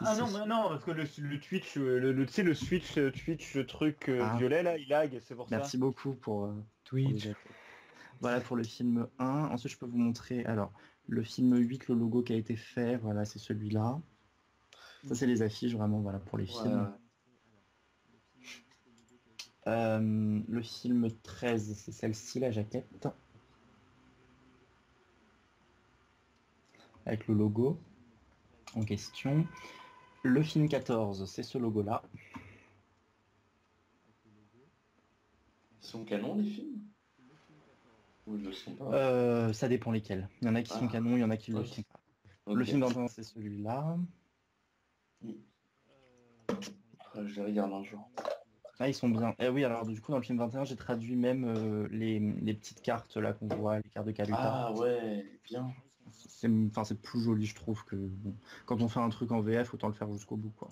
Ah non, mais non, parce que le Twitch, tu sais, le Switch, Twitch, le truc violet là, il lag, c'est pour ça. Merci beaucoup pour Twitch. Voilà pour le film 1. Ensuite, je peux vous montrer alors le film 8, le logo qui a été fait. Voilà, c'est celui-là. Ça, c'est les affiches vraiment, voilà, pour les films. Le film 13, c'est celle-ci, la jaquette. Avec le logo en question. Le film 14, c'est ce logo-là. Ils sont canons les films? Ou ils le sont pas? Ça dépend lesquels. Il y en a qui sont canons, il y en a qui le sont pas. Le film 21, c'est celui-là. Je les regarde un jour. Ah, ils sont bien. Et oui, alors du coup, dans le film 21, j'ai traduit même les petites cartes là qu'on voit, les cartes de Kaluta. Ah ouais, bien. C'est plus joli, je trouve, que bon, quand on fait un truc en VF, autant le faire jusqu'au bout, quoi.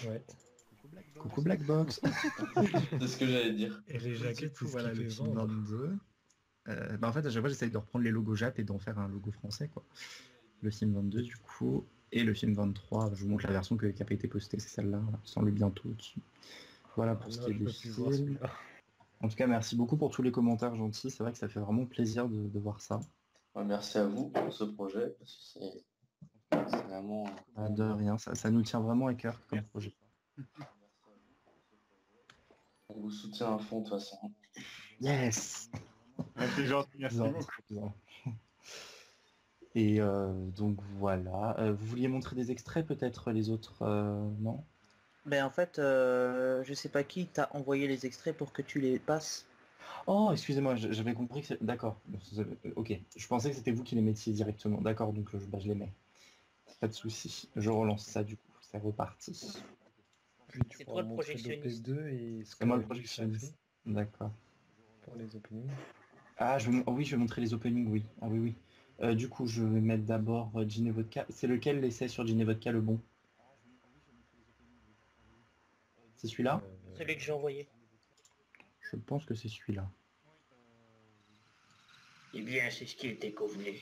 Ouais. Coucou Blackbox. C'est ce que j'allais dire. Et les jaquettes, c'est voilà ce qui le fait film vendre. 22. En fait, à chaque fois, j'essaye de reprendre les logos Jap et d'en faire un logo français, quoi. Le film 22, du coup, et le film 23, je vous montre la version qui n'a pas été postée, c'est celle-là, sans le bientôt dessus. Voilà pour ce qui est des films. En tout cas, merci beaucoup pour tous les commentaires gentils. C'est vrai que ça fait vraiment plaisir de voir ça. Ouais, merci à vous pour ce projet, parce que c'est vraiment... De rien, ça nous tient vraiment à cœur comme projet. On vous soutient à fond de toute façon. Yes. C'est gentil, merci beaucoup. Et donc voilà. Vous vouliez montrer des extraits peut-être les autres non? Ben en fait, je sais pas qui t'a envoyé les extraits pour que tu les passes. Oh, excusez-moi, j'avais compris que c'est... D'accord, ok. Je pensais que c'était vous qui les mettiez directement. D'accord, donc je les mets. Pas de souci. Je relance ça du coup. C'est reparti. C'est toi le projectionniste. C'est moi le projectionniste. D'accord. Pour les openings. Ah, oui, je vais montrer les openings, oui. Ah oui, oui. Du coup, je vais mettre d'abord Gin et Vodka. C'est lequel l'essai sur Gin et Vodka le bon? C'est celui-là? Celui que j'ai envoyé. Je pense que c'est celui-là. Eh bien, c'est ce qui était convenu.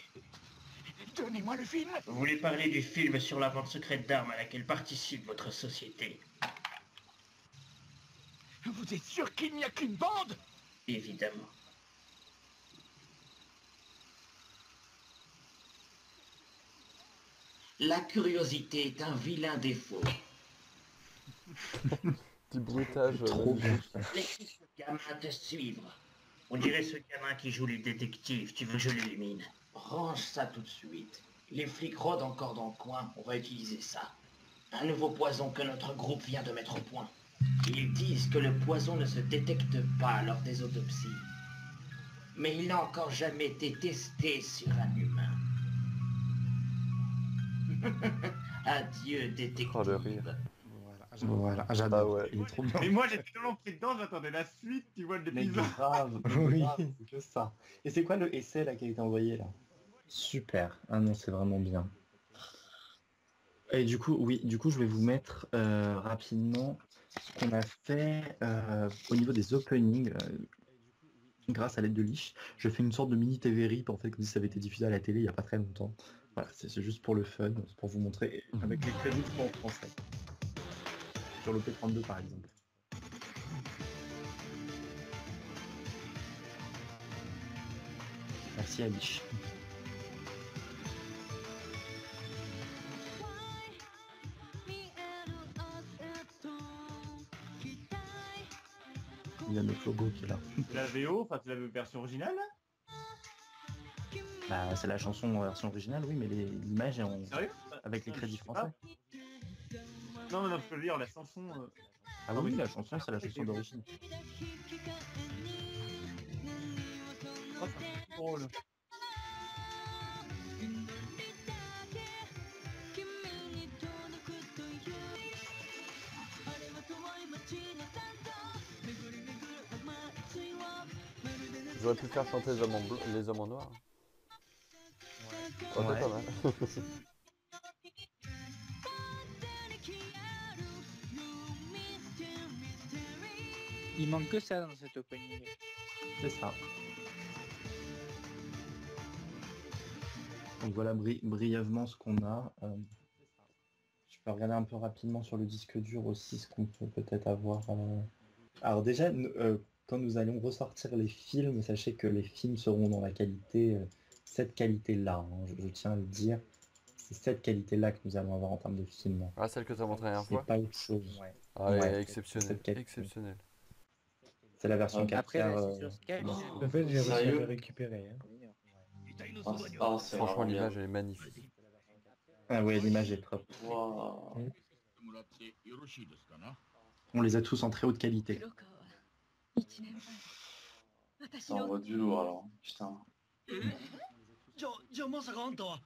Donnez-moi le film. Vous voulez parler du film sur la vente secrète d'armes à laquelle participe votre société? Vous êtes sûr qu'il n'y a qu'une bande? Évidemment. La curiosité est un vilain défaut. Petit bruitage. Laissez ce gamin te suivre. On dirait ce gamin qui joue les détectives. Tu veux que je l'illumine? Range ça tout de suite. Les flics rôdent encore dans le coin. On va utiliser ça. Un nouveau poison que notre groupe vient de mettre au point. Ils disent que le poison ne se détecte pas lors des autopsies. Mais il n'a encore jamais été testé sur un humain. Adieu, détective. Oh, le rire. Voilà, j'adore. Il est trop bien. Mais moi j'étais tellement pris dedans, j'attendais la suite, tu vois, de Mais l'épisode. grave, Oui. c'est que ça. Et c'est quoi le essai là qui a été envoyé là? Super. Ah non, c'est vraiment bien. Et du coup, oui, je vais vous mettre rapidement ce qu'on a fait au niveau des openings. Grâce à l'aide de Lich, je fais une sorte de mini TV RIP en fait, comme si ça avait été diffusé à la télé il n'y a pas très longtemps. Voilà, c'est juste pour le fun, c'est pour vous montrer avec les crédits en français. Sur le P32 par exemple. Merci à Lich. Flobo qui est là. La VO, enfin c'est la version originale là Bah, c'est la chanson en version originale, oui, mais l'image est en... Sérieux avec les crédits français. Non, non, je peux dire la chanson. Ah oui, la chanson, c'est la chanson d'origine. Oh, c'est drôle. J'aurais pu faire chanter les hommes en noir. Oh, Ouais. c'est pas mal. Il manque que ça dans cet opening. C'est ça. Donc voilà brièvement ce qu'on a. Je peux regarder un peu rapidement sur le disque dur aussi ce qu'on peut peut-être avoir. Alors déjà, quand nous allons ressortir les films, sachez que les films seront dans la qualité, cette qualité-là, hein, je tiens à le dire. C'est cette qualité-là que nous allons avoir en termes de film. Ah, celle que tu as montré la dernière fois. C'est pas autre chose. Ouais. Ah, Ouais, ouais, exceptionnel. Exceptionnel. C'est la version 4K. Après, c'est sur Skype. En fait, j'ai réussi à le récupérer. Hein. Franchement, l'image elle est magnifique. Ah ouais, l'image est top. Wow. On les a tous en très haute qualité. Ça envoie du lourd alors. Putain. じゃあまさかあんたは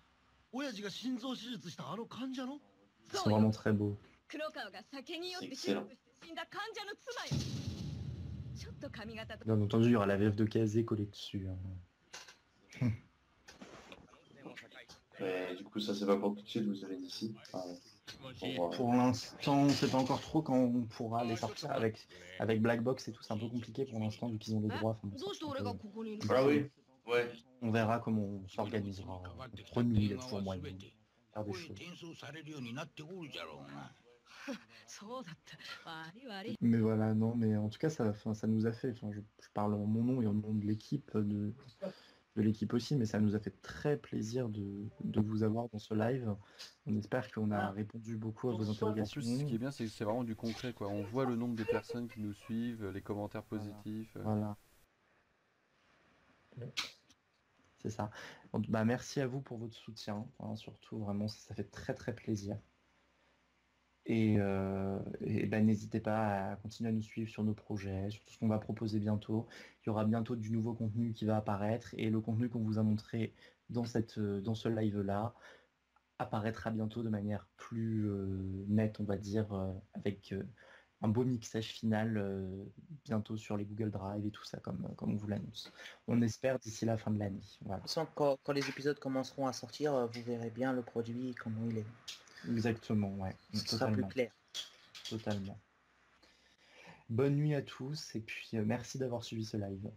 親父が心臓手術したあの患者の Ils sont vraiment très beaux. 黒川が酒に酔って手術して死んだ患者の妻よ。ちょっと髪型と Bien entendu, il y aura la VF de Kazé collée dessus. Hein. Mais du coup, ça c'est pas pour tout de suite, vous avez dit ici. Pour l'instant, on sait pas encore trop quand on pourra les sortir avec Black Box et tout. C'est un peu compliqué pour l'instant vu qu'ils ont les droits. Enfin, bon, どうして俺がここにいる Ah oui, ouais. on verra comment on s'organisera. Entre nous, il y a toujours moyen de faire des choses. 転送されるようになっておるじゃろうな。そうだった悪い悪い Mais voilà, non, mais en tout cas, ça nous a fait. Enfin, je parle en mon nom et en nom de l'équipe, de l'équipe aussi, mais ça nous a fait très plaisir de vous avoir dans ce live. On espère qu'on a répondu beaucoup à vos En interrogations. plus, ce qui est bien, c'est que c'est vraiment du concret, quoi. On voit le nombre de personnes qui nous suivent, les commentaires positifs. Voilà. C'est ça. Donc, bah, merci à vous pour votre soutien, hein, surtout, vraiment, ça fait très très plaisir. Et bah, n'hésitez pas à continuer à nous suivre sur nos projets, sur tout ce qu'on va proposer bientôt. Il y aura bientôt du nouveau contenu qui va apparaître et le contenu qu'on vous a montré dans ce live-là apparaîtra bientôt de manière plus nette, on va dire, avec un beau mixage final bientôt sur les Google Drive et tout ça, comme on vous l'annonce. On espère d'ici la fin de l'année. Voilà. De toute façon, quand les épisodes commenceront à sortir, vous verrez bien le produit, comment il est. Exactement, ouais. Ce sera plus clair. Totalement. Bonne nuit à tous et puis merci d'avoir suivi ce live.